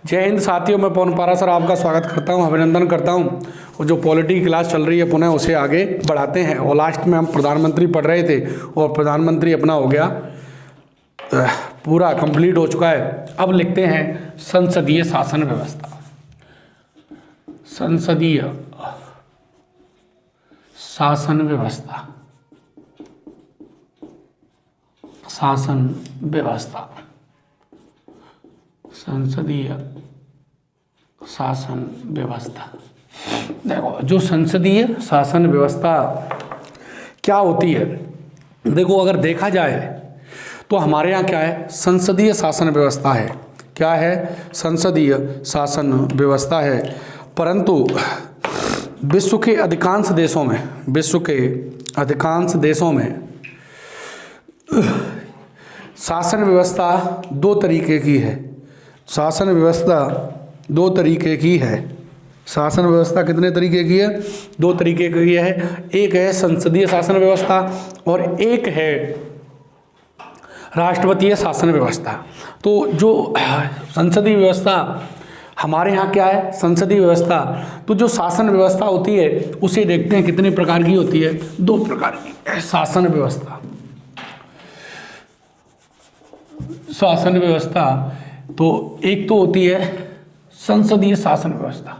जय हिंद साथियों, मैं पवन पारा सर आपका स्वागत करता हूं, अभिनंदन करता हूं। और जो पॉलिटी क्लास चल रही है पुनः उसे आगे बढ़ाते हैं। और लास्ट में हम प्रधानमंत्री पढ़ रहे थे और प्रधानमंत्री अपना हो गया पूरा कंप्लीट हो चुका है। अब लिखते हैं संसदीय शासन व्यवस्था। संसदीय शासन व्यवस्था, शासन व्यवस्था, संसदीय शासन व्यवस्था। देखो, जो संसदीय शासन व्यवस्था क्या होती है, देखो अगर देखा जाए तो हमारे यहाँ क्या है, संसदीय शासन व्यवस्था है। क्या है? संसदीय शासन व्यवस्था है। परंतु विश्व के अधिकांश देशों में, विश्व के अधिकांश देशों में शासन व्यवस्था दो तरीके की है। शासन व्यवस्था दो तरीके की है। शासन व्यवस्था कितने तरीके की है? दो तरीके की है। एक है संसदीय शासन व्यवस्था और एक है राष्ट्रपतीय शासन व्यवस्था। तो जो संसदीय व्यवस्था हमारे यहाँ क्या है, संसदीय व्यवस्था, तो जो शासन व्यवस्था होती है उसे देखते हैं कितने प्रकार की होती है। दो प्रकार की शासन व्यवस्था। शासन व्यवस्था तो एक तो होती है संसदीय शासन व्यवस्था,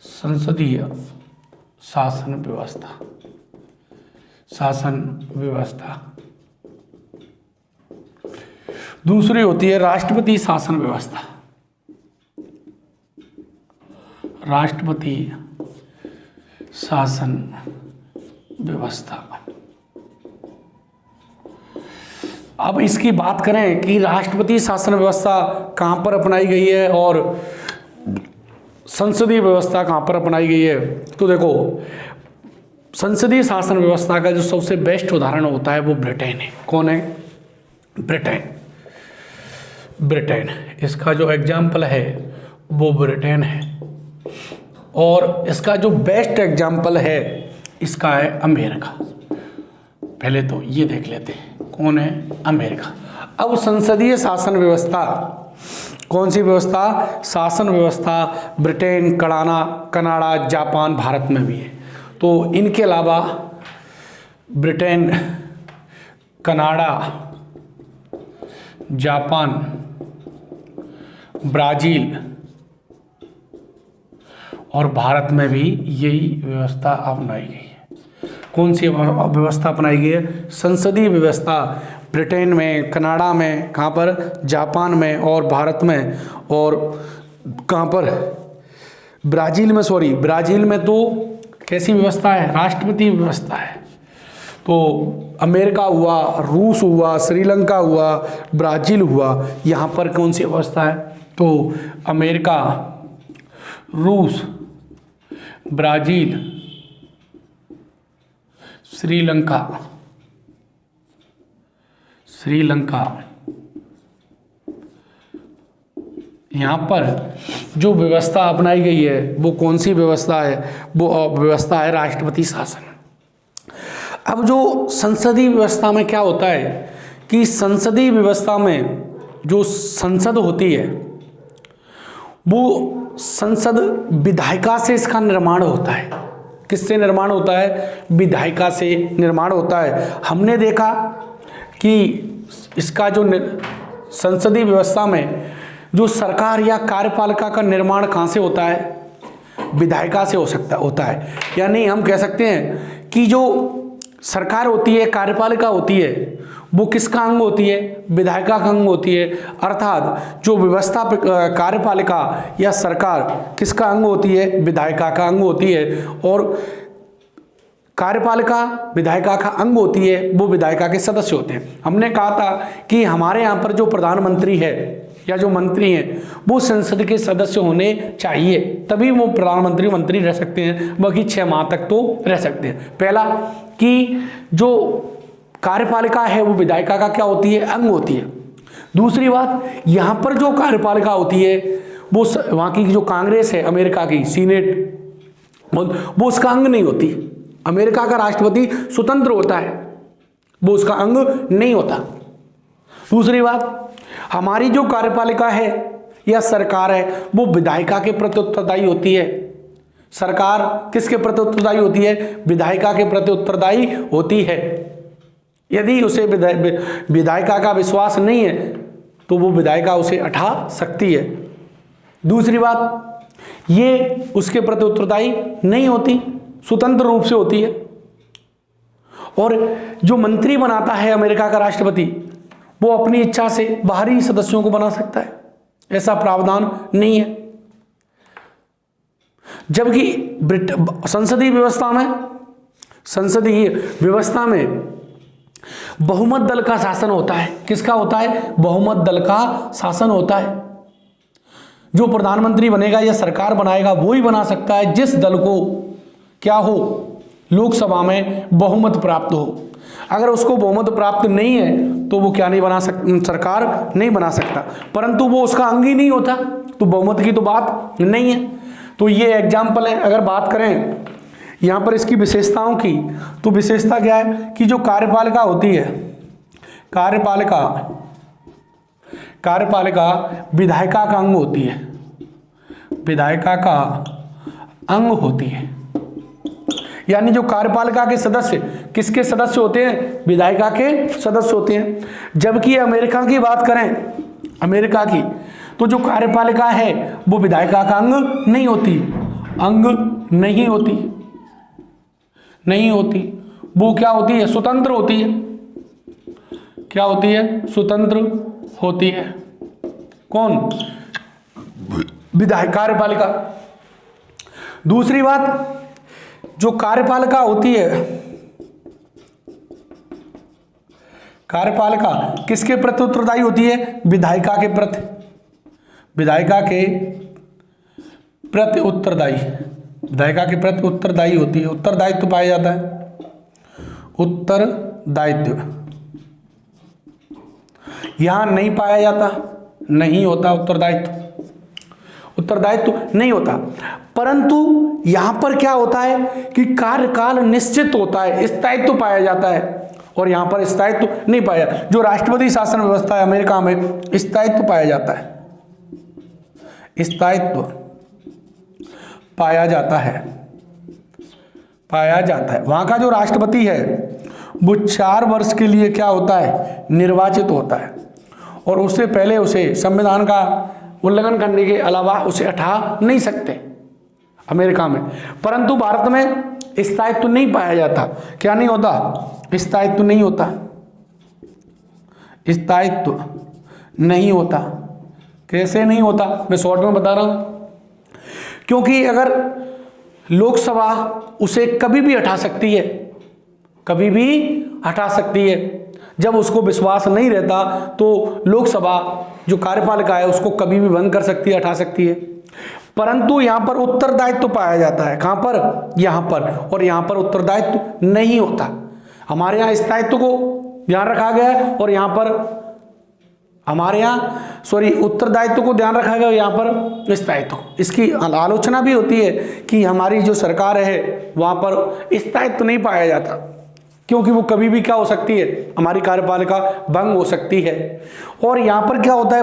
संसदीय शासन व्यवस्था, शासन व्यवस्था। दूसरी होती है राष्ट्रपति शासन व्यवस्था, राष्ट्रपति शासन व्यवस्था। अब इसकी बात करें कि राष्ट्रपति शासन व्यवस्था कहाँ पर अपनाई गई है और संसदीय व्यवस्था कहाँ पर अपनाई गई है, तो देखो संसदीय शासन व्यवस्था का जो सबसे बेस्ट उदाहरण होता है वो ब्रिटेन है। कौन है? ब्रिटेन। ब्रिटेन, इसका जो एग्जाम्पल है वो ब्रिटेन है। और इसका जो बेस्ट एग्जाम्पल है इसका है अमेरिका। पहले तो ये देख लेते हैं कौन है? अमेरिका। अब संसदीय शासन व्यवस्था कौन सी व्यवस्था? शासन व्यवस्था ब्रिटेन, कनाडा, जापान, भारत में भी है। तो इनके अलावा ब्रिटेन, कनाडा, जापान, ब्राज़ील और भारत में भी यही व्यवस्था अपनाई गई है। कौन सी व्यवस्था अपनाई गई है? संसदीय व्यवस्था ब्रिटेन में, कनाडा में, कहाँ पर? जापान में और भारत में। और कहाँ पर? ब्राज़ील में। सॉरी, ब्राज़ील में तो कैसी व्यवस्था है? राष्ट्रपति व्यवस्था है। तो अमेरिका हुआ, रूस हुआ, श्रीलंका हुआ, ब्राज़ील हुआ, यहाँ पर कौन सी व्यवस्था है? तो अमेरिका, रूस, ब्राज़ील, श्रीलंका, यहाँ पर जो व्यवस्था अपनाई गई है वो कौन सी व्यवस्था है? वो व्यवस्था है राष्ट्रपति शासन। अब जो संसदीय व्यवस्था में क्या होता है कि संसदीय व्यवस्था में जो संसद होती है वो संसद विधायिका से इसका निर्माण होता है। किससे निर्माण होता है? विधायिका से निर्माण होता है। हमने देखा कि इसका जो संसदीय व्यवस्था में जो सरकार या कार्यपालिका का निर्माण कहाँ से होता है? विधायिका से होता है। यानी हम कह सकते हैं कि जो सरकार होती है, कार्यपालिका होती है, वो किसका अंग होती है? विधायिका का अंग होती है। अर्थात जो व्यवस्था कार्यपालिका या सरकार किसका अंग होती है? विधायिका का अंग होती है। और कार्यपालिका विधायिका का अंग होती है, वो विधायिका के सदस्य होते हैं। हमने कहा था कि हमारे यहाँ पर जो प्रधानमंत्री है या जो मंत्री हैं वो संसद के सदस्य होने चाहिए, तभी वो प्रधानमंत्री मंत्री रह सकते हैं, बाकी 6 माह तक तो रह सकते हैं। पहला कि जो कार्यपालिका है वो विधायिका का क्या होती है? अंग होती है। दूसरी बात, यहाँ पर जो कार्यपालिका होती है वो वहाँ की जो कांग्रेस है अमेरिका की, सीनेट, वो उसका अंग नहीं होती। अमेरिका का राष्ट्रपति स्वतंत्र होता है, वो उसका अंग नहीं होता। दूसरी बात, हमारी जो कार्यपालिका है या सरकार है वो विधायिका के प्रति उत्तरदायी होती है। सरकार किसके प्रति उत्तरदायी होती है? विधायिका के प्रति उत्तरदायी होती है। यदि उसे विधायिका का विश्वास नहीं है तो वो विधायिका उसे हटा सकती है। दूसरी बात, ये उसके प्रति उत्तरदायी नहीं होती, स्वतंत्र रूप से होती है। और जो मंत्री बनाता है अमेरिका का राष्ट्रपति, वो अपनी इच्छा से बाहरी सदस्यों को बना सकता है, ऐसा प्रावधान नहीं है। जबकि संसदीय व्यवस्था में बहुमत दल का शासन होता है। किसका होता है? बहुमत दल का शासन होता है। जो प्रधानमंत्री बनेगा या सरकार बनाएगा वो ही बना सकता है जिस दल को क्या हो, लोकसभा में बहुमत प्राप्त हो। अगर उसको बहुमत प्राप्त नहीं है तो वो क्या नहीं बना सकता, सरकार नहीं बना सकता। परंतु वो उसका अंग ही नहीं होता तो बहुमत की तो बात नहीं है। तो ये एग्जाम्पल है। अगर बात करें यहाँ पर इसकी विशेषताओं की, तो विशेषता क्या है कि जो कार्यपालिका होती है, कार्यपालिका विधायिका का अंग होती है, विधायिका का अंग होती है। यानी जो कार्यपालिका के सदस्य किसके सदस्य होते हैं? विधायिका के सदस्य होते हैं। जबकि अमेरिका की बात करें, अमेरिका की, तो जो कार्यपालिका है वो विधायिका का अंग नहीं होती, नहीं होती। वो क्या होती है? स्वतंत्र होती है। क्या होती है? स्वतंत्र होती है। कौन? विधायक, कार्यपालिका। दूसरी बात, जो कार्यपालिका होती है, कार्यपालिका किसके प्रति उत्तरदायी होती है? विधायिका के प्रति, विधायिका के प्रति उत्तरदायी, विधायिका के प्रति उत्तरदायी होती है। उत्तरदायित्व पाया जाता है, उत्तरदायित्व यहां नहीं पाया जाता, नहीं होता उत्तरदायित्व नहीं होता। परंतु यहां पर क्या होता है कि कार्यकाल निश्चित होता है, स्थायित्व पाया जाता है, और यहां पर स्थायित्व नहीं पाया। जो राष्ट्रपति शासन व्यवस्था है अमेरिका में, स्थायित्व पाया जाता है, स्थायित्व पाया जाता है। वहां का जो राष्ट्रपति है वो 4 वर्ष के लिए क्या होता है? निर्वाचित होता है, और उससे पहले उसे संविधान का उल्लंघन करने के अलावा उसे हटा नहीं सकते अमेरिका में। परंतु भारत में स्थायित्व नहीं पाया जाता। क्या नहीं होता? स्थायित्व नहीं होता, स्थायित्व नहीं होता। कैसे नहीं होता? मैं शॉर्ट में बता रहा हूं। क्योंकि अगर लोकसभा उसे कभी भी हटा सकती है, कभी भी हटा सकती है। जब उसको विश्वास नहीं रहता तो लोकसभा जो कार्यपालिका है उसको कभी भी बंद कर सकती है, हटा सकती है। परंतु यहां पर उत्तरदायित्व पाया जाता है। कहां पर? यहां पर। और यहां पर उत्तरदायित्व नहीं होता। हमारे यहां स्थायित्व को ध्यान रखा गया है, और यहां पर हमारे यहाँ उत्तरदायित्व को ध्यान रखा गया, यहाँ पर स्थायित्व। इसकी आलोचना भी होती है कि हमारी जो सरकार है वहाँ पर स्थायित्व नहीं पाया जाता, क्योंकि वो कभी भी क्या हो सकती है? हमारी कार्यपालिका भंग हो सकती है। और यहाँ पर क्या होता है?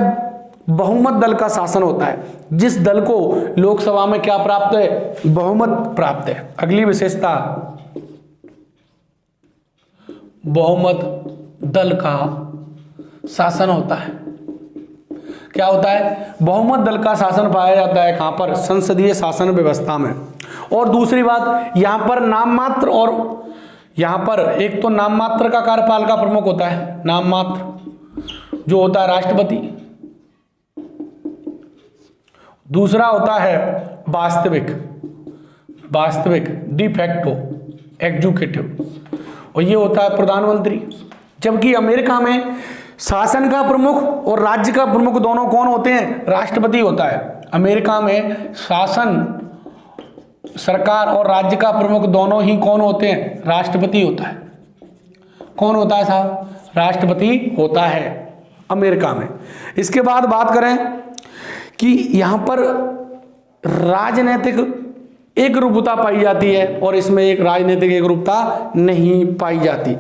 बहुमत दल का शासन होता है। जिस दल को लोकसभा में क्या प्राप्त है? बहुमत प्राप्त है। अगली विशेषता, बहुमत दल का शासन होता है। क्या होता है? बहुमत दल का शासन पाया जाता है। कहां पर? संसदीय शासन व्यवस्था में। और दूसरी बात, यहां पर नाम मात्र, और यहां पर एक तो नाम मात्र का कार्यपालिका प्रमुख होता है, नाम मात्र जो होता है राष्ट्रपति। दूसरा होता है वास्तविक डी फैक्टो एग्जीक्यूटिव, और ये होता है प्रधानमंत्री। जबकि अमेरिका में शासन का प्रमुख और राज्य का प्रमुख दोनों कौन होते हैं? राष्ट्रपति होता है। अमेरिका में शासन, सरकार और राज्य का प्रमुख दोनों ही कौन होते हैं? राष्ट्रपति होता है। कौन होता है साहब? राष्ट्रपति होता है अमेरिका में। इसके बाद बात करें कि यहां पर राजनीतिक एक रूपता पाई जाती है, और इसमें एक राजनीतिक एक रूपता नहीं पाई जाती।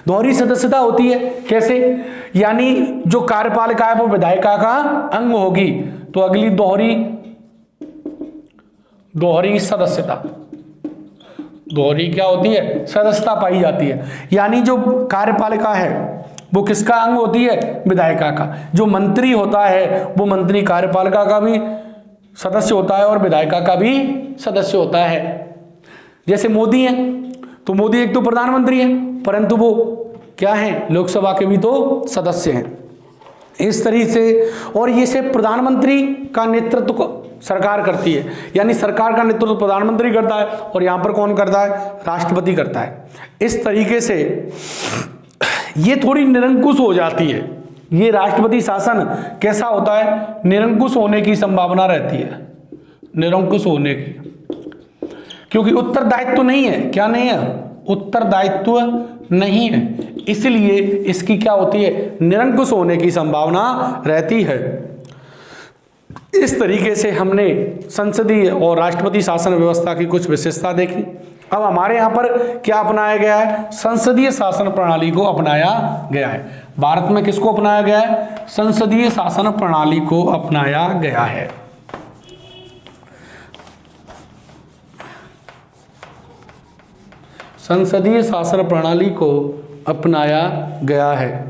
दोहरी सदस्यता होती है। कैसे? यानी जो कार्यपालिका है वो विधायिका का अंग होगी, तो अगली दोहरी सदस्यता, दोहरी क्या होती है? सदस्यता पाई जाती है। यानी जो कार्यपालिका है वो किसका अंग होती है? विधायिका का। जो मंत्री होता है वो मंत्री कार्यपालिका का भी सदस्य होता है और विधायिका का भी सदस्य होता है। जैसे मोदी हैं तो मोदी एक तो प्रधानमंत्री हैं परंतु वो क्या हैं? लोकसभा के भी तो सदस्य हैं। इस तरीके से, और ये से प्रधानमंत्री का नेतृत्व को सरकार करती है, यानी सरकार का नेतृत्व प्रधानमंत्री करता है और यहां पर कौन करता है? राष्ट्रपति करता है। इस तरीके से ये थोड़ी निरंकुश हो जाती है। ये राष्ट्रपति शासन कैसा होता है? निरंकुश होने की संभावना रहती है, निरंकुश होने की, क्योंकि उत्तरदायित्व नहीं है। क्या नहीं है? उत्तरदायित्व नहीं है, इसलिए इसकी क्या होती है? निरंकुश होने की संभावना रहती है। इस तरीके से हमने संसदीय और राष्ट्रपति शासन व्यवस्था की कुछ विशेषता देखी। अब हमारे यहाँ पर क्या अपनाया गया है? संसदीय शासन प्रणाली को अपनाया गया है। भारत में किसको अपनाया गया है? संसदीय शासन प्रणाली को अपनाया गया है। संसदीय शासन प्रणाली को अपनाया गया है।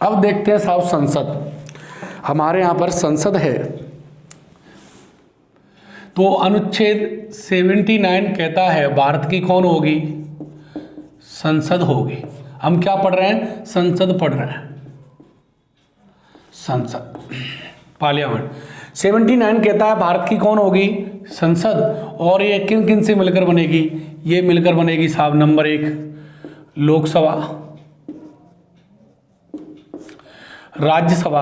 अब देखते हैं साहब संसद। हमारे यहाँ पर संसद है तो अनुच्छेद 79 कहता है भारत की कौन होगी? संसद होगी। हम क्या पढ़ रहे हैं? संसद पढ़ रहे हैं। संसद, पार्लियामेंट। 79 कहता है भारत की कौन होगी? संसद। और ये किन किन से मिलकर बनेगी? ये मिलकर बनेगी साहब, नंबर 1 लोकसभा, राज्यसभा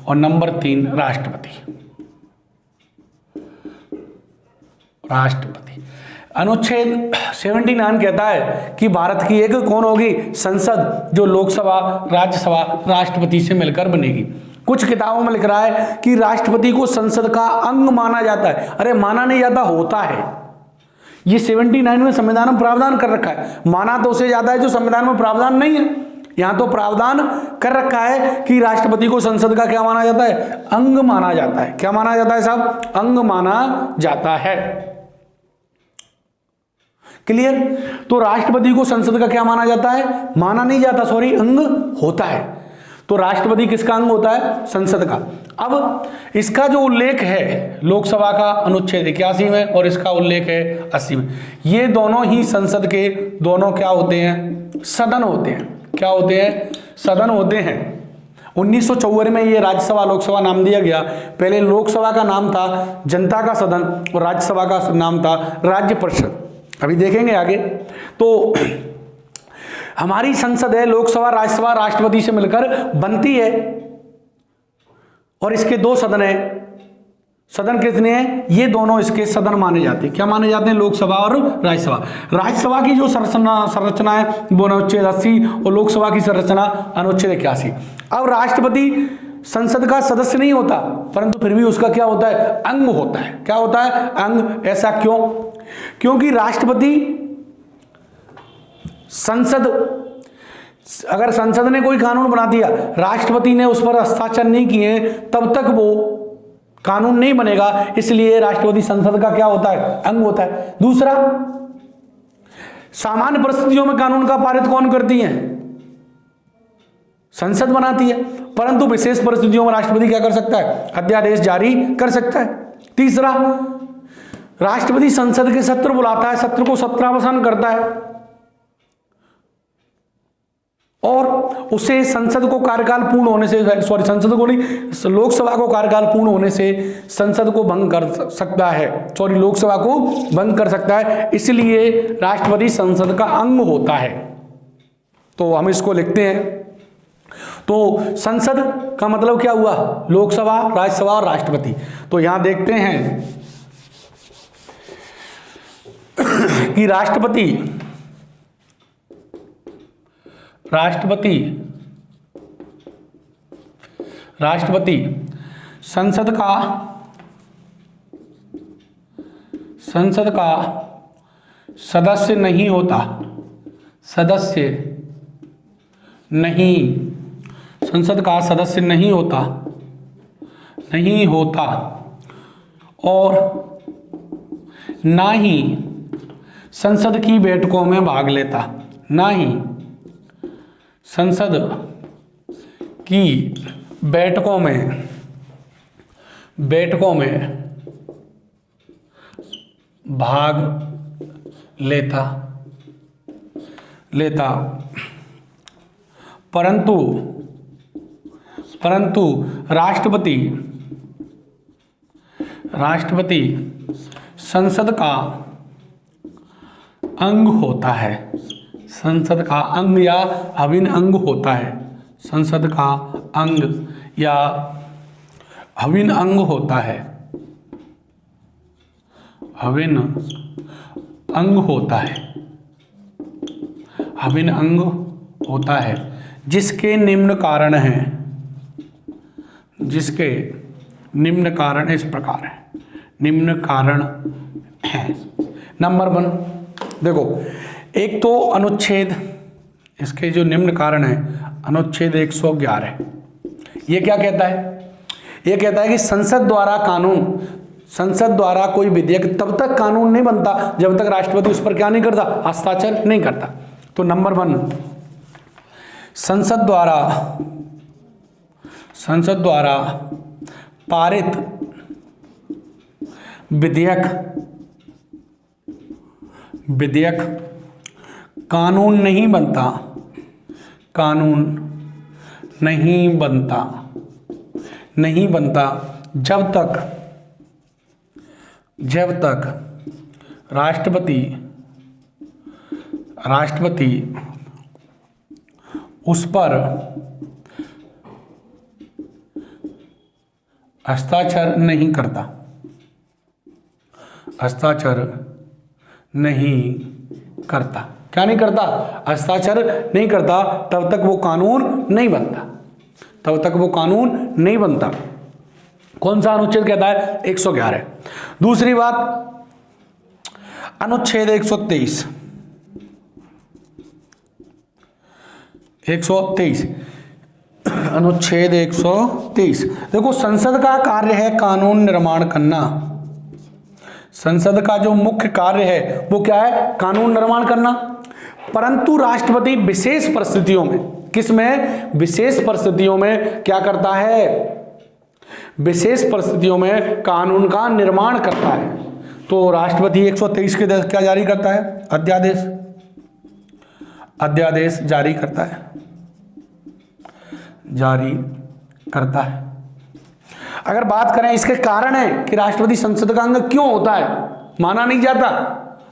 और नंबर 3 राष्ट्रपति। अनुच्छेद 79 कहता है कि भारत की एक कौन होगी? संसद, जो लोकसभा, राज्यसभा, राष्ट्रपति से मिलकर बनेगी। कुछ किताबों में लिख रहा है कि राष्ट्रपति को संसद का अंग माना जाता है। अरे माना नहीं जाता, होता है। ये 79 में संविधान में प्रावधान कर रखा है। माना तो उसे जाता है जो संविधान में प्रावधान नहीं है। यहां तो प्रावधान कर रखा है कि राष्ट्रपति को संसद का क्या माना जाता है? अंग माना जाता है। क्या माना जाता है साहब? अंग माना जाता है। क्लियर? तो राष्ट्रपति को संसद का क्या माना जाता है? माना नहीं जाता, सॉरी, अंग होता है। तो राष्ट्रपति किसका अंग होता है? संसद का। अब इसका जो उल्लेख है लोकसभा का अनुच्छेद 81 में और इसका उल्लेख है 80 में। ये दोनों ही संसद के दोनों क्या होते हैं? सदन होते हैं। क्या होते हैं? सदन होते हैं। 1954 में ये राज्यसभा लोकसभा नाम दिया गया। पहले लोकसभा का नाम था जनता का सदन और राज्यसभा का नाम था राज्य परिषद। अभी देखेंगे आगे। तो हमारी संसद है, लोकसभा, राज्यसभा, राष्ट्रपति से मिलकर बनती है और इसके 2 सदन है। सदन कितने हैं? ये दोनों इसके सदन माने जाते हैं। क्या माने जाते हैं? लोकसभा और राज्यसभा। राज्यसभा की जो संरचना है वो अनुच्छेद 80 और लोकसभा की संरचना अनुच्छेद 81। अब राष्ट्रपति संसद का सदस्य नहीं होता परंतु फिर भी उसका क्या होता है? अंग होता है। क्या होता है? अंग। ऐसा क्यों? क्योंकि राष्ट्रपति अगर संसद ने कोई कानून बना दिया, राष्ट्रपति ने उस पर हस्ताक्षर नहीं किए, तब तक वो कानून नहीं बनेगा। इसलिए राष्ट्रपति संसद का क्या होता है? अंग होता है। दूसरा, सामान्य परिस्थितियों में कानून का पारित कौन करती है? संसद बनाती है। परंतु विशेष परिस्थितियों में राष्ट्रपति क्या कर सकता है? अध्यादेश जारी कर सकता है। तीसरा, राष्ट्रपति संसद के सत्र बुलाता है, सत्र को सत्रावसान करता है और उसे संसद को कार्यकाल पूर्ण होने से, सॉरी संसद को नहीं, लोकसभा को कार्यकाल पूर्ण होने से संसद को भंग कर सकता है, सॉरी लोकसभा को भंग कर सकता है, इसलिए राष्ट्रपति संसद का अंग होता है। तो हम इसको लिखते हैं। तो संसद का मतलब क्या हुआ? लोकसभा, राज्यसभा और राष्ट्रपति। तो यहां देखते हैं कि राष्ट्रपति संसद का सदस्य नहीं होता, संसद का सदस्य नहीं होता और ना ही संसद की बैठकों में भाग लेता, ना ही संसद की बैठकों में भाग लेता, परंतु राष्ट्रपति संसद का अंग होता है, संसद का अंग या अभिन्न अंग होता है, संसद का अंग या अभिन्न अंग होता है, अभिन्न अंग होता है, जिसके निम्न कारण इस प्रकार है, निम्न कारण है। नंबर 1 देखो, एक तो अनुच्छेद, इसके जो निम्न कारण है अनुच्छेद 111, ये क्या कहता है? ये कहता है कि संसद द्वारा कोई विधेयक तब तक कानून नहीं बनता जब तक राष्ट्रपति उस पर क्या नहीं करता, हस्ताक्षर नहीं करता। तो नंबर 1, संसद द्वारा पारित विधेयक कानून नहीं बनता जब तक राष्ट्रपति उस पर हस्ताक्षर नहीं करता, क्या नहीं करता? हस्ताक्षर नहीं करता, तब तक वो कानून नहीं बनता, कौन सा अनुच्छेद कहता है? 111। दूसरी बात, अनुच्छेद 123 अनुच्छेद 123 देखो, संसद का कार्य है कानून निर्माण करना, संसद का जो मुख्य कार्य है वो क्या है? कानून निर्माण करना। परंतु राष्ट्रपति विशेष परिस्थितियों में, किसमें? विशेष परिस्थितियों में क्या करता है? विशेष परिस्थितियों में कानून का निर्माण करता है। तो राष्ट्रपति 123 के तहत क्या जारी करता है? अध्यादेश जारी करता है। अगर बात करें इसके कारण है कि राष्ट्रपति संसद का अंग क्यों होता है, माना नहीं जाता।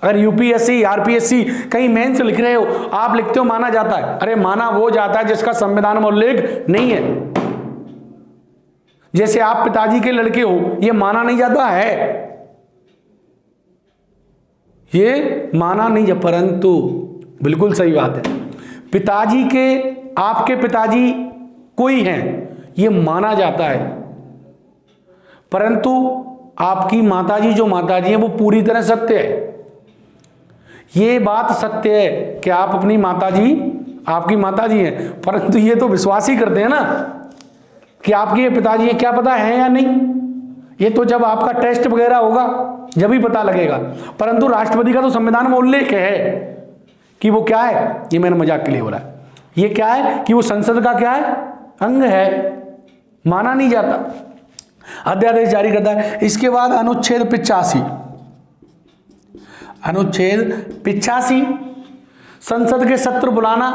अगर यूपीएससी, आरपीएससी कहीं मेंस लिख रहे हो, आप लिखते हो माना जाता है, अरे माना वो जाता है जिसका संविधान में उल्लेख नहीं है। जैसे आप पिताजी के लड़के हो, ये माना नहीं जाता है, ये माना नहीं जाता। परंतु बिल्कुल सही बात है, पिताजी के, आपके पिताजी कोई हैं, ये माना जाता है। परंतु आपकी माताजी, जो माताजी हैं, वो पूरी तरह सत्य है। ये बात सत्य है कि आप अपनी माताजी, आपकी माताजी हैं, परंतु ये तो विश्वास ही करते हैं ना कि आपके ये पिताजी हैं, क्या पता है या नहीं, ये तो जब आपका टेस्ट वगैरह होगा जब ही पता लगेगा। परंतु राष्ट्रपति का तो संविधान में उल्लेख है कि वो क्या है, ये मैंने मजाक के लिए बोला, ये क्या है कि वो संसद का क्या है? अंग है, माना नहीं जाता। अध्यादेश जारी करता है। इसके बाद अनुच्छेद 85 संसद के सत्र बुलाना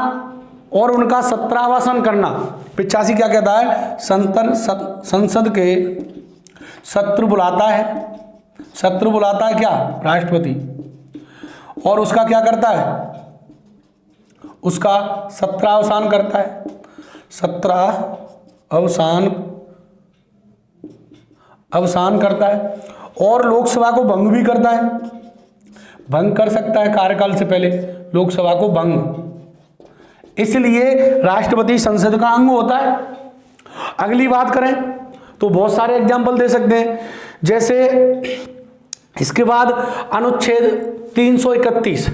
और उनका 17वां सत्र करना। 85 क्या कहता है, संसद के सत्र बुलाता है, सत्र बुलाता है क्या, राष्ट्रपति, और उसका क्या करता है, उसका 17 अवसान करता है, 17 अवसान करता है, और लोकसभा को भंग भी करता है, भंग कर सकता है कार्यकाल से पहले लोकसभा को भंग, इसलिए राष्ट्रपति संसद का अंग होता है। अगली बात करें तो बहुत सारे एग्जाम्पल दे सकते हैं, जैसे इसके बाद अनुच्छेद 331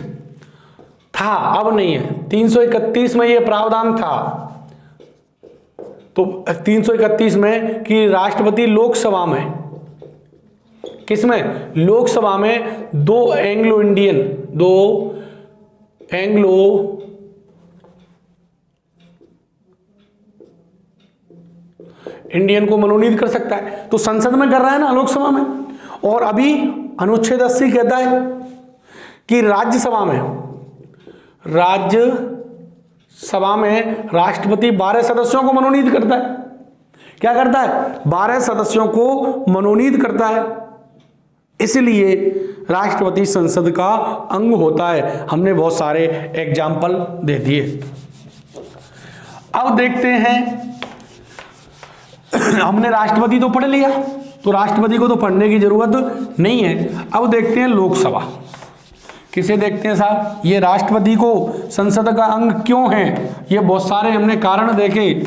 था, अब नहीं है, 331 में ये प्रावधान था, तो 331 में कि राष्ट्रपति लोकसभा में, किसमें, लोकसभा में दो एंग्लो इंडियन को मनोनीत कर सकता है, तो संसद में कर रहा है ना, लोकसभा में। और अभी अनुच्छेद 80 कहता है कि राज्यसभा में राष्ट्रपति 12 सदस्यों को मनोनीत करता है। क्या करता है, 12 सदस्यों को मनोनीत करता है, इसलिए राष्ट्रपति संसद का अंग होता है। हमने बहुत सारे एग्जाम्पल दे दिए। अब देखते हैं, हमने राष्ट्रपति तो पढ़ लिया, तो राष्ट्रपति को तो पढ़ने की जरूरत नहीं है। अब देखते हैं लोकसभा, किसे देखते हैं साहब, ये राष्ट्रपति को संसद का अंग क्यों है, ये बहुत सारे हमने कारण देखे।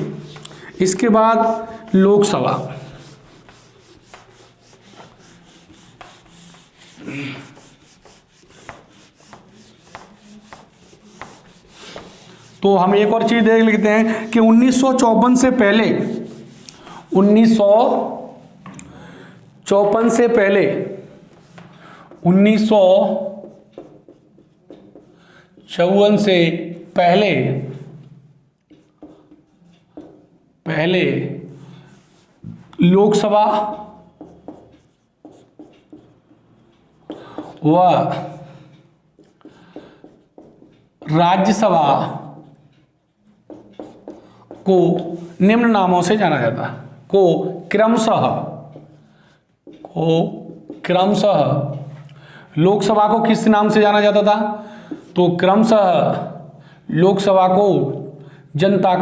इसके बाद लोकसभा, तो हम एक और चीज देख लेते हैं कि 1954 से पहले 1954 से पहले 1954 से पहले लोकसभा व राज्यसभा को निम्न नामों से जाना जाता है, को क्रमशः लोकसभा को किस नाम से जाना जाता था, तो क्रमशः लोकसभा को जनता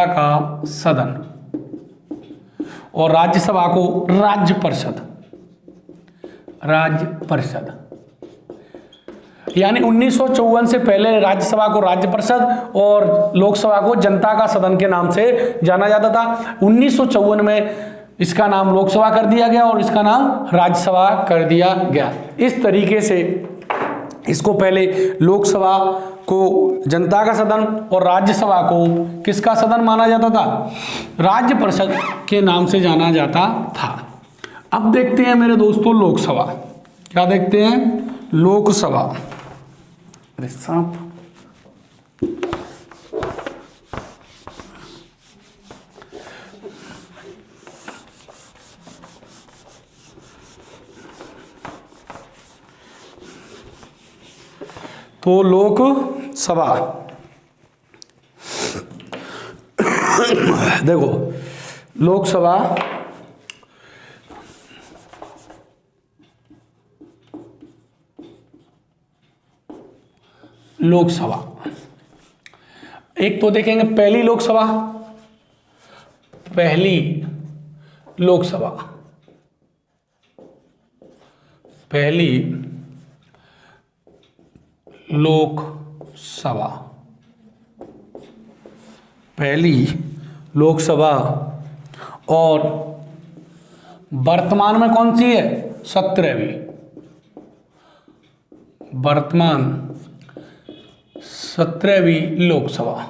का सदन और राज्यसभा को राज्य परिषद। यानी 1954 से पहले राज्यसभा को राज्य परिषद और लोकसभा को जनता का सदन के नाम से जाना जाता था। 1954 में इसका नाम लोकसभा कर दिया गया और इसका नाम राज्यसभा कर दिया गया। इस तरीके से इसको पहले लोकसभा को जनता का सदन और राज्यसभा को किसका सदन माना जाता था, राज्य परिषद के नाम से जाना जाता था। अब देखते हैं मेरे दोस्तों लोकसभा, क्या देखते हैं, लोकसभा। अरे सांप, तो लोकसभा देखो, लोकसभा एक तो देखेंगे पहली लोकसभा और वर्तमान में कौन सी है, 17वीं, वर्तमान 17वीं लोकसभा।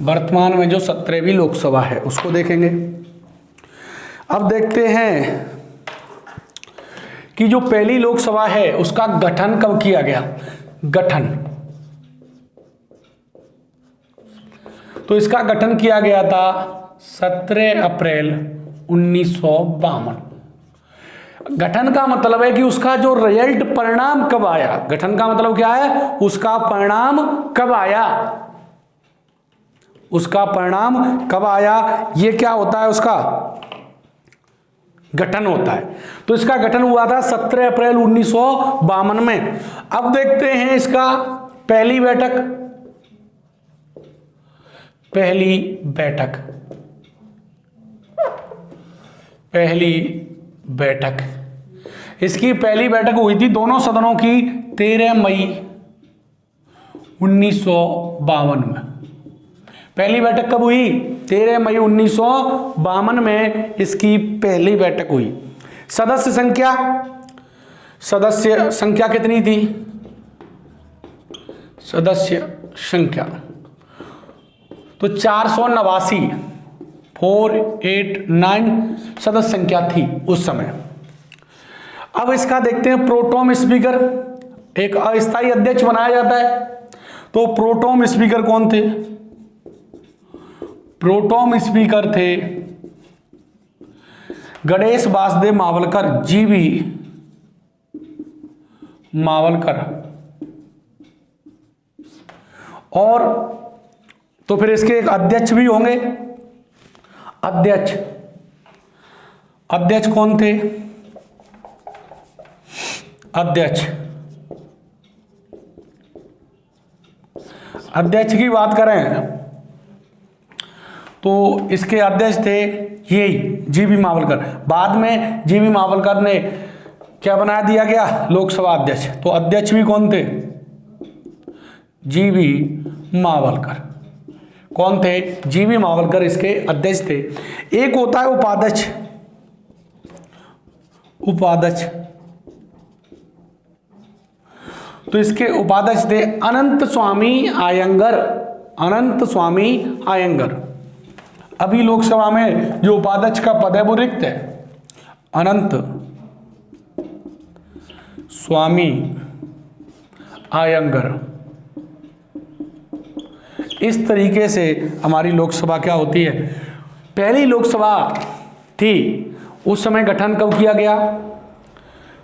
वर्तमान में जो 17वीं लोकसभा है उसको देखेंगे। अब देखते हैं कि जो पहली लोकसभा है उसका गठन कब किया गया, गठन, तो इसका गठन किया गया था 17 अप्रैल 1952। गठन का मतलब है कि उसका जो रिजल्ट परिणाम कब आया। गठन का मतलब क्या है, उसका परिणाम कब आया, उसका परिणाम कब आया, ये क्या होता है, उसका गठन होता है। तो इसका गठन हुआ था 17 अप्रैल 1952 में। अब देखते हैं इसका पहली बैठक। पहली बैठक, पहली बैठक, इसकी पहली बैठक हुई थी दोनों सदनों की 13 मई 1952 में। पहली बैठक कब हुई, 13 मई 1952 में इसकी पहली बैठक हुई। सदस्य संख्या, सदस्य संख्या कितनी थी, सदस्य संख्या तो 489, 489 सदस्य संख्या थी उस समय। अब इसका देखते हैं प्रोटोम स्पीकर, एक अस्थायी अध्यक्ष बनाया जाता है। तो प्रोटोम स्पीकर कौन थे, प्रोटोम स्पीकर थे गणेश वासुदेव मावलकर, जीवी मावलकर। और तो फिर इसके एक अध्यक्ष भी होंगे। अध्यक्ष, अध्यक्ष कौन थे, अध्यक्ष, अध्यक्ष की बात करें तो इसके अध्यक्ष थे यही जीवी मावलकर। बाद में जीवी मावलकर ने क्या बना दिया गया, लोकसभा अध्यक्ष। तो अध्यक्ष भी कौन थे, जीवी मावलकर। कौन थे, जीवी मावलकर इसके अध्यक्ष थे। एक होता है उपाध्यक्ष, उपाध्यक्ष, तो इसके उपाध्यक्ष थे अनंत स्वामी आयंगर, अनंत स्वामी आयंगर। अभी लोकसभा में जो उपाध्यक्ष का पद है वो रिक्त है, अनंत स्वामी आयंगर। इस तरीके से हमारी लोकसभा क्या होती है। पहली लोकसभा थी उस समय गठन कब किया गया,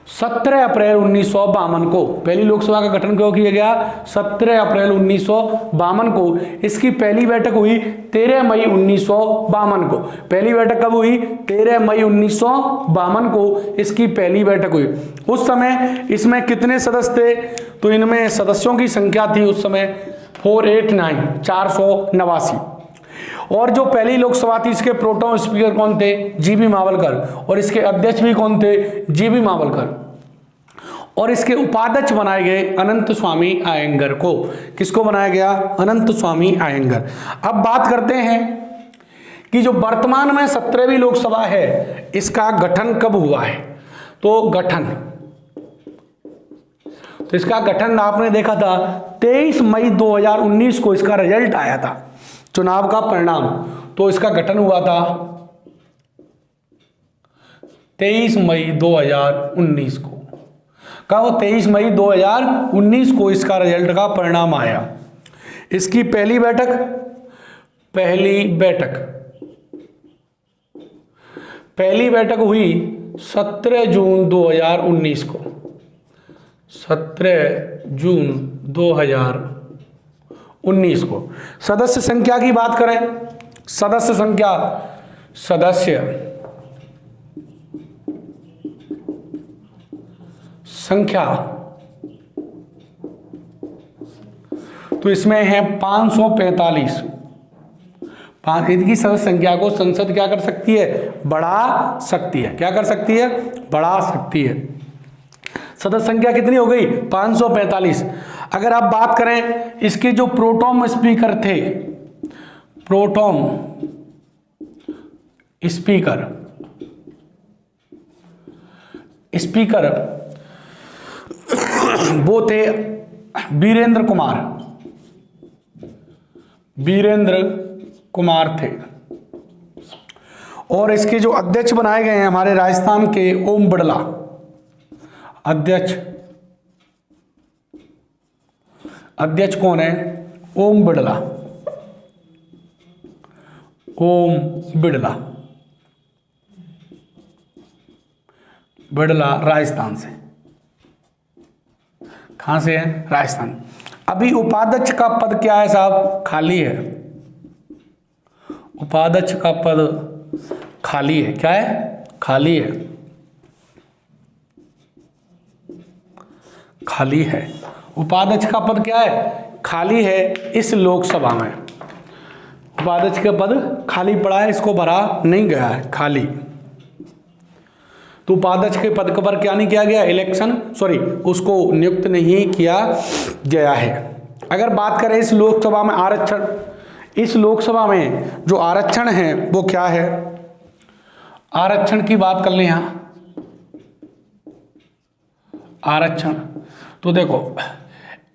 17 अप्रैल 1952 को। पहली लोकसभा का गठन क्यों किया गया, 17 अप्रैल 1952 को। इसकी पहली बैठक हुई 13 मई 1952 को। पहली बैठक कब हुई, 13 मई 1952 को इसकी पहली बैठक हुई। उस समय इसमें कितने सदस्य थे, तो इनमें सदस्यों की संख्या थी उस समय 489, 489। और जो पहली लोकसभा थी इसके प्रोटोम स्पीकर कौन थे, जीवी मावलकर। और इसके अध्यक्ष भी कौन थे, जीवी मावलकर। और इसके उपाध्यक्ष बनाए गए अनंत स्वामी आयंगर को। किसको बनाया गया, अनंत स्वामी आयंगर। अब बात करते हैं कि जो वर्तमान में 17वीं लोकसभा है इसका गठन कब हुआ है। तो गठन, तो इसका गठन आपने देखा था 23 मई 2019 को इसका रिजल्ट आया था, चुनाव का परिणाम। तो इसका गठन हुआ था 23 मई 2019 को। कब, 23 मई 2019 को इसका रिजल्ट का परिणाम आया। इसकी पहली बैठक, पहली बैठक, पहली बैठक हुई 17 जून 2019 को, 17 जून 2019 को। सदस्य संख्या की बात करें, सदस्य संख्या, सदस्य संख्या तो इसमें है 545। इनकी सदस्य संख्या को संसद क्या कर सकती है, बढ़ा सकती है। क्या कर सकती है, बढ़ा सकती है। सदस्य संख्या कितनी हो गई, 545। अगर आप बात करें इसके जो प्रोटोम स्पीकर थे, प्रोटोम स्पीकर, स्पीकर वो थे वीरेंद्र कुमार, वीरेंद्र कुमार थे। और इसके जो अध्यक्ष बनाए गए हैं हमारे राजस्थान के ओम बिड़ला, अध्यक्ष, अध्यक्ष कौन है, ओम बिड़ला, ओम बिड़ला। बिड़ला राजस्थान से। कहाँ से है? राजस्थान। अभी उपाध्यक्ष का पद क्या है साहब? खाली है। उपाध्यक्ष का पद खाली है। क्या है? खाली है। खाली है। उपाध्यक्ष का पद क्या है? खाली है इस लोकसभा में। उपाध्यक्ष का पद खाली पड़ा है, इसको भरा नहीं गया है, खाली। तो उपाध्यक्ष के पद पर क्या नहीं किया गया? इलेक्शन, सॉरी, उसको नियुक्त नहीं किया गया है। अगर बात करें इस लोकसभा में आरक्षण, इस लोकसभा में जो आरक्षण है वो क्या है? आरक्षण की बात कर लें यहां, आरक्षण तो देखो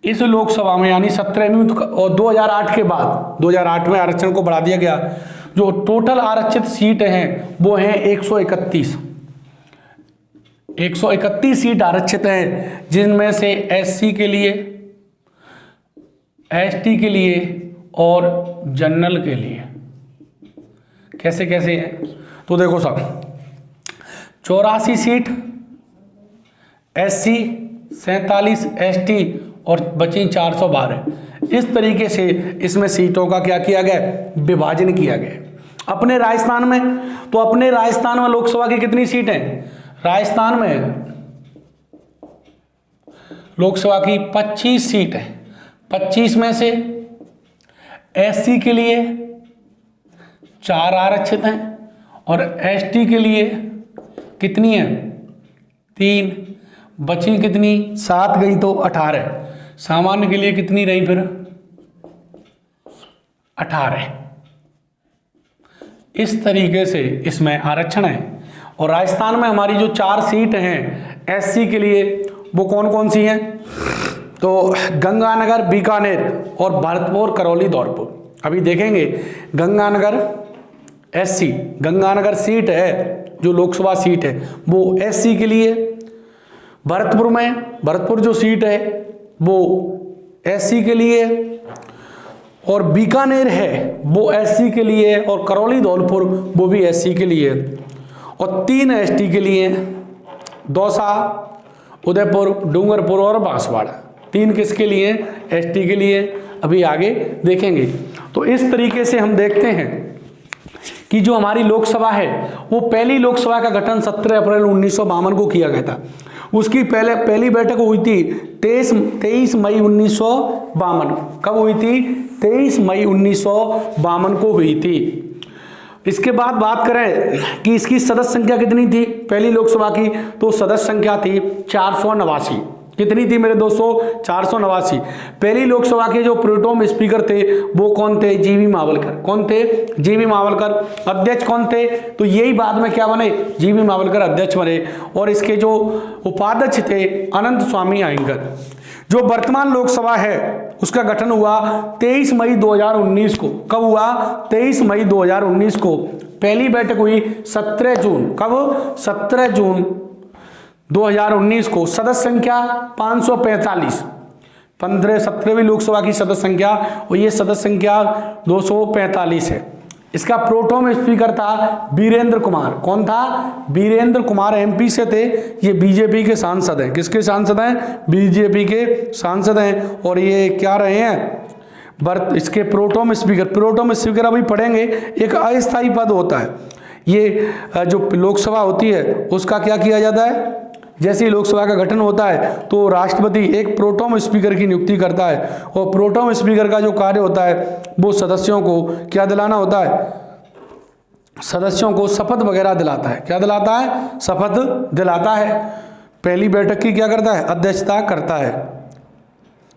इस लोकसभा में यानी 17वीं और 2008 के बाद 2008 में आरक्षण को बढ़ा दिया गया। जो टोटल आरक्षित सीट हैं वो हैं 131। 131 सीट आरक्षित हैं, जिनमें से एससी के लिए, एसटी के लिए और जनरल के लिए। कैसे कैसे है? तो देखो साहब, 84 सीट एससी, 47 एसटी और बची 412। इस तरीके से इसमें सीटों का क्या किया गया? विभाजन किया गया। अपने राजस्थान में, तो अपने राजस्थान में लोकसभा की कितनी सीट हैं? राजस्थान में लोकसभा की 25 सीट है। 25 में से एससी के लिए 4 आरक्षित हैं और एसटी के लिए कितनी है? 3। बची कितनी? 7 गई तो 18। सामान्य के लिए कितनी रही फिर? 18। इस तरीके से इसमें आरक्षण है। और राजस्थान में हमारी जो 4 सीट हैं एससी के लिए, वो कौन कौन सी हैं? तो गंगानगर, बीकानेर और भरतपुर, करौली, धौलपुर। अभी देखेंगे गंगानगर एससी, गंगानगर सीट है जो लोकसभा सीट है वो एससी के लिए। भरतपुर में, भरतपुर जो सीट है वो एससी के लिए, और बीकानेर है वो एससी के लिए, और करौली, धौलपुर वो भी एससी के लिए, और 3 एसटी के लिए, दौसा, उदयपुर, डूंगरपुर और बांसवाड़ा। 3 किसके लिए? एसटी के लिए। अभी आगे देखेंगे। तो इस तरीके से हम देखते हैं कि जो हमारी लोकसभा है वो पहली लोकसभा का गठन 17 अप्रैल 1952 को किया गया था। उसकी पहली बैठक हुई थी 23 मई 1952। कब हुई थी? 23 मई 1952 को हुई थी। इसके बाद बात करें कि इसकी सदस्य संख्या कितनी थी पहली लोकसभा की, तो सदस्य संख्या थी 489। कितनी थी मेरे दोस्तों? 489। पहली लोकसभा के जो प्रोटेम स्पीकर थे वो कौन थे? जीवी मावलकर। कौन थे? जीवी मावलकर। अध्यक्ष कौन थे? तो यही बाद में क्या बने? जीवी मावलकर अध्यक्ष बने। और इसके जो उपाध्यक्ष थे अनंत स्वामी अयंगर। जो वर्तमान लोकसभा है उसका गठन हुआ 23 मई 2019 को। कब हुआ? 23 मई 2019 को। पहली बैठक हुई 17 जून। कब? 17 जून 2019 को। सदस्य संख्या 545। 17वीं लोकसभा की सदस्य संख्या, और ये सदस्य संख्या 245 है। इसका प्रोटेम स्पीकर था वीरेंद्र कुमार। कौन था? वीरेंद्र कुमार एमपी से थे। ये बीजेपी के सांसद हैं। किसके सांसद हैं? बीजेपी के सांसद हैं। और ये क्या रहे हैं? इसके प्रोटेम स्पीकर अभी पढ़ेंगे। एक अस्थायी पद होता है। ये जो लोकसभा होती है उसका क्या किया जाता है? जैसे ही लोकसभा का गठन होता है तो राष्ट्रपति एक प्रोटेम स्पीकर की नियुक्ति करता है, और प्रोटेम स्पीकर का जो कार्य होता है वो सदस्यों को क्या दिलाना होता है? सदस्यों को शपथ वगैरह दिलाता है। क्या दिलाता है? शपथ दिलाता है। पहली बैठक की क्या करता है? अध्यक्षता करता है।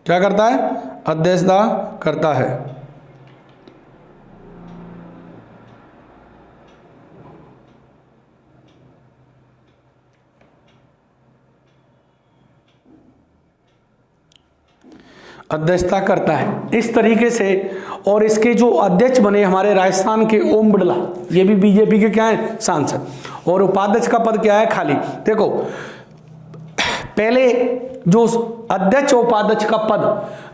क्या करता है? अध्यक्षता करता है। अध्यक्षता करता है इस तरीके से। और इसके जो अध्यक्ष बने हमारे राजस्थान के ओम बिड़ला, ये भी बीजेपी के क्या है? सांसद। और उपाध्यक्ष का पद क्या है? खाली। देखो पहले जो अध्यक्ष और उपाध्यक्ष का पद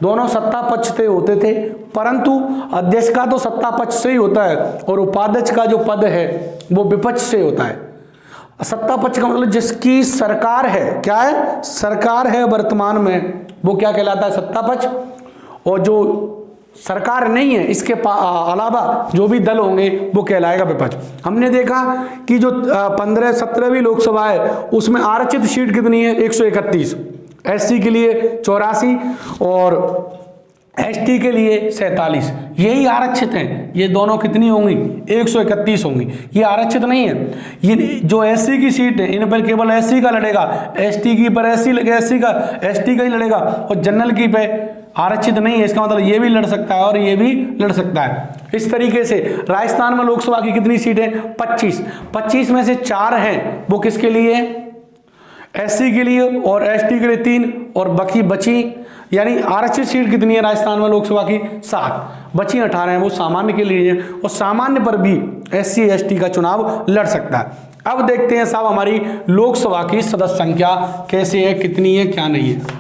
दोनों सत्ता पक्ष से होते थे, परंतु अध्यक्ष का तो सत्ता पक्ष से ही होता है और उपाध्यक्ष का जो पद है वो विपक्ष से होता है। सत्ता पक्ष का मतलब जिसकी सरकार है, क्या है, सरकार है वर्तमान में, वो क्या कहलाता है, सत्ता पक्ष। और जो सरकार नहीं है इसके अलावा जो भी दल होंगे वो कहलाएगा विपक्ष। हमने देखा कि जो 15-17वीं लोकसभा है उसमें आरक्षित सीट कितनी है, 131, एससी के लिए 84 और एसटी के लिए 47, यही आरक्षित हैं। ये दोनों कितनी होंगी, 131 होंगी। ये आरक्षित नहीं है। ये जो एससी की सीट है इन पर केवल एससी का लड़ेगा, एसटी की पर एससी का एसटी का ही लड़ेगा, और जनरल की पे आरक्षित नहीं है। इसका मतलब ये भी लड़ सकता है और ये भी लड़ सकता है। इस तरीके से राजस्थान में लोकसभा की कितनी सीटें, 25 में से 4 हैं वो किसके लिए, एससी के लिए, और एसटी के लिए 3, और बाकी बची, यानी आरक्षित सीट कितनी है राजस्थान में लोकसभा की, 7, बची 18 हैं वो सामान्य के लिए है, और सामान्य पर भी एससी एसटी का चुनाव लड़ सकता है। अब देखते हैं साहब हमारी लोकसभा की सदस्य संख्या कैसे है, कितनी है, क्या नहीं है।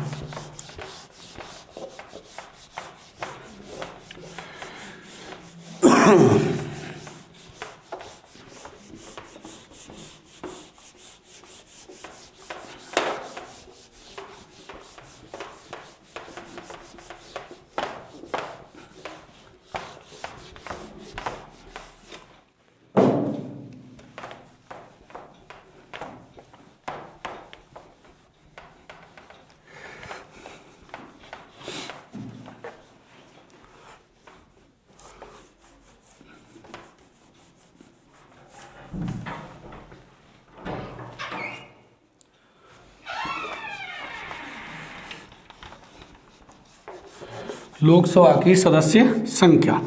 लोकसभा की सदस्य संख्या,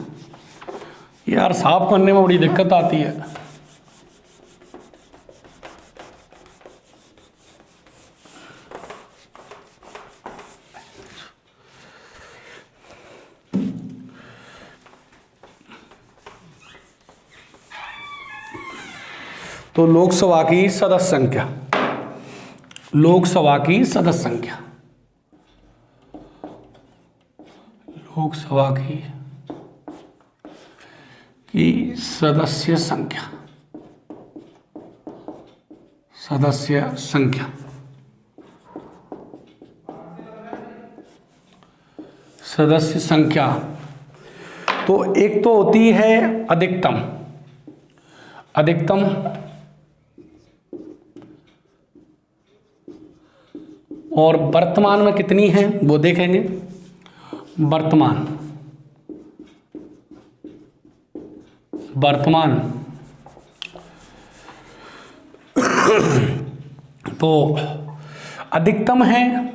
यार साफ करने में बड़ी दिक्कत आती है। तो लोकसभा की सदस्य संख्या, लोकसभा की सदस्य संख्या, लोकसभा की सदस्य संख्या, सदस्य संख्या, सदस्य संख्या। तो एक तो होती है अधिकतम, अधिकतम, और वर्तमान में कितनी है वो देखेंगे। वर्तमान, वर्तमान तो अधिकतम है,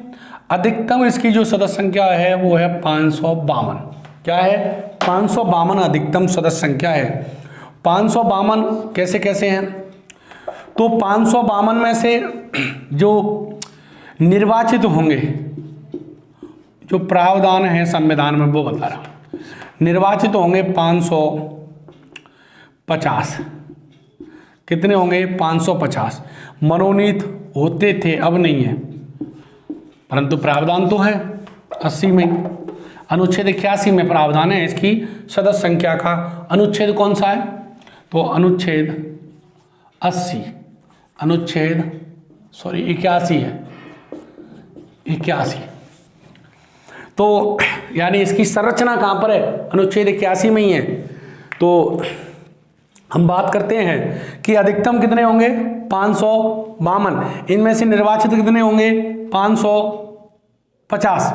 अधिकतम इसकी जो सदस्य संख्या है वो है 552। क्या है, 552 अधिकतम सदस्य संख्या है। 552 कैसे कैसे हैं, तो 552 में से जो निर्वाचित होंगे, जो प्रावधान है संविधान में वो बता रहा हूं, निर्वाचित होंगे 550। कितने होंगे, 550। मनोनीत होते थे, अब नहीं है, परंतु प्रावधान तो है 80 में, अनुच्छेद 81 में प्रावधान है इसकी सदस्य संख्या का। अनुच्छेद कौन सा है, तो अनुच्छेद 80, अनुच्छेद 81 है, 81। तो यानी इसकी संरचना कहाँ पर है, अनुच्छेद 81 में ही है। तो हम बात करते हैं कि अधिकतम कितने होंगे, 552। इनमें से निर्वाचित कितने होंगे, 550।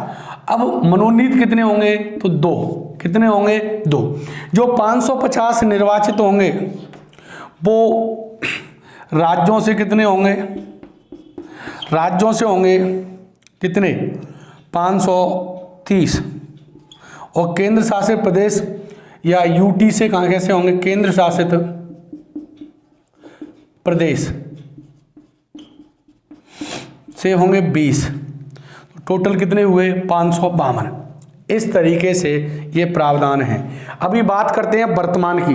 अब मनोनीत कितने होंगे, तो 2। कितने होंगे, 2। जो 550 निर्वाचित होंगे वो राज्यों से कितने होंगे, राज्यों से होंगे कितने, 530। और केंद्र शासित प्रदेश या यूटी से कहाँ कैसे होंगे, केंद्र शासित प्रदेश से होंगे 20। टोटल कितने हुए, 552। इस तरीके से ये प्रावधान है। अभी बात करते हैं वर्तमान की।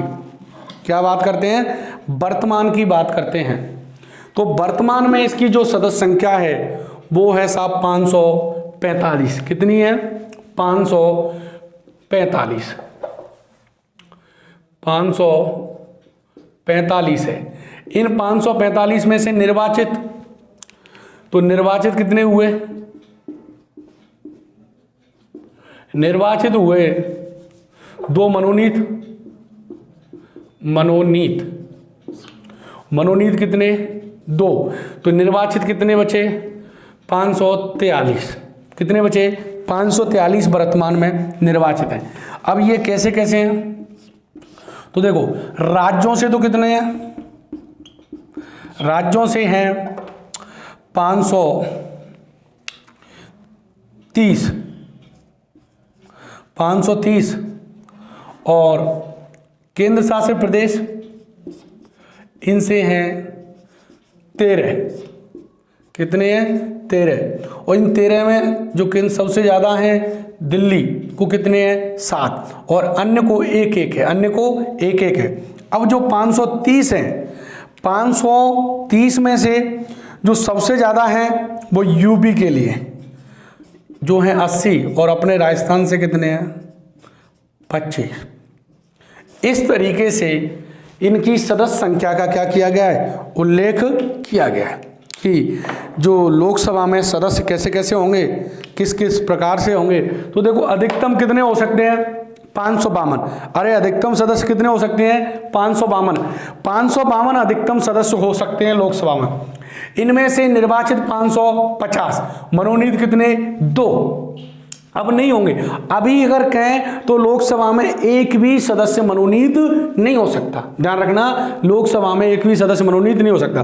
क्या बात करते हैं, वर्तमान की बात करते हैं। तो वर्तमान में इसकी जो सदस्य संख्या है वो है साहब 545। कितनी है, 545, 545 है। इन 545 में से निर्वाचित, तो निर्वाचित कितने हुए? निर्वाचित हुए 2 मनोनीत। मनोनीत कितने? 2। तो निर्वाचित कितने बचे? 543। कितने बचे? 543 वर्तमान में निर्वाचित हैं। अब ये कैसे कैसे हैं? तो देखो, राज्यों से तो कितने हैं? राज्यों से हैं 530 और केंद्र शासित प्रदेश इनसे हैं 13। कितने हैं? 13। और इन 13 में जो केंद्र सबसे ज़्यादा हैं दिल्ली को कितने हैं? 7 और अन्य को 1-1 है। अन्य को 1-1 है। अब जो 530 हैं, 530 में से जो सबसे ज़्यादा हैं वो यूपी के लिए जो हैं 80 और अपने राजस्थान से कितने हैं? 25। इस तरीके से इनकी सदस्य संख्या का क्या किया गया है? उल्लेख किया गया है कि जो लोकसभा में सदस्य कैसे कैसे होंगे, किस किस प्रकार से होंगे। तो देखो, अधिकतम कितने हो सकते हैं? 552। अरे अधिकतम सदस्य कितने हो सकते हैं? 552 अधिकतम सदस्य हो सकते हैं लोकसभा में। इनमें से निर्वाचित 550, मनोनीत कितने? 2। अब नहीं होंगे। अभी अगर कहें तो लोकसभा में एक भी सदस्य मनोनीत नहीं हो सकता। ध्यान रखना, लोकसभा में एक भी सदस्य मनोनीत नहीं हो सकता।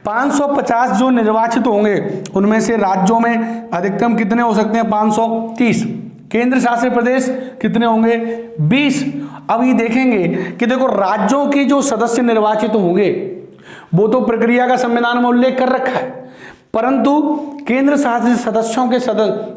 550 जो निर्वाचित होंगे उनमें से राज्यों में अधिकतम कितने हो सकते हैं? 530। केंद्र शासित प्रदेश कितने होंगे? 20। अब ये देखेंगे कि देखो, राज्यों के जो सदस्य निर्वाचित होंगे वो तो प्रक्रिया का संविधान में उल्लेख कर रखा है, परंतु केंद्र शासित सदस्यों के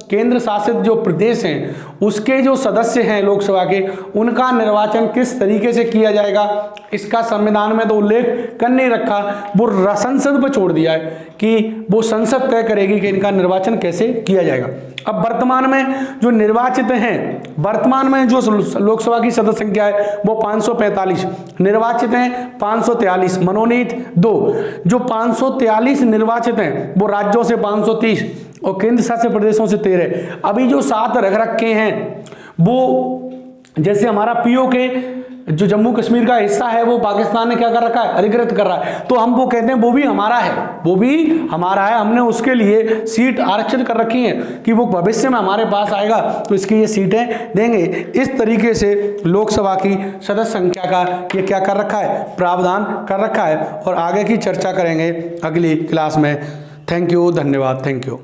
केंद्र शासित जो प्रदेश हैं उसके जो सदस्य हैं लोकसभा के, उनका निर्वाचन किस तरीके से किया जाएगा इसका संविधान में तो उल्लेख कर नहीं रखा। वो संसद पर छोड़ दिया है कि वो संसद तय करेगी कि इनका निर्वाचन कैसे किया जाएगा। अब वर्तमान में जो निर्वाचित हैं, वर्तमान में जो लोकसभा की सदस्य संख्या है वो 545, निर्वाचित हैं 543, मनोनीत 2। जो 543 निर्वाचित हैं वो राज्यों से 530 और केंद्र शासित प्रदेशों से 13। अभी जो 7 रख रखे हैं वो, जैसे हमारा पीओ के जो जम्मू कश्मीर का हिस्सा है वो पाकिस्तान ने क्या कर रखा है? अधिकृत कर रहा है। तो हम वो कहते हैं वो भी हमारा है, वो भी हमारा है। हमने उसके लिए सीट आरक्षित कर रखी है कि वो भविष्य में हमारे पास आएगा तो इसकी ये सीटें देंगे। इस तरीके से लोकसभा की सदस्य संख्या का ये क्या कर रखा है? प्रावधान कर रखा है। और आगे की चर्चा करेंगे अगली क्लास में। थैंक यू, धन्यवाद, थैंक यू।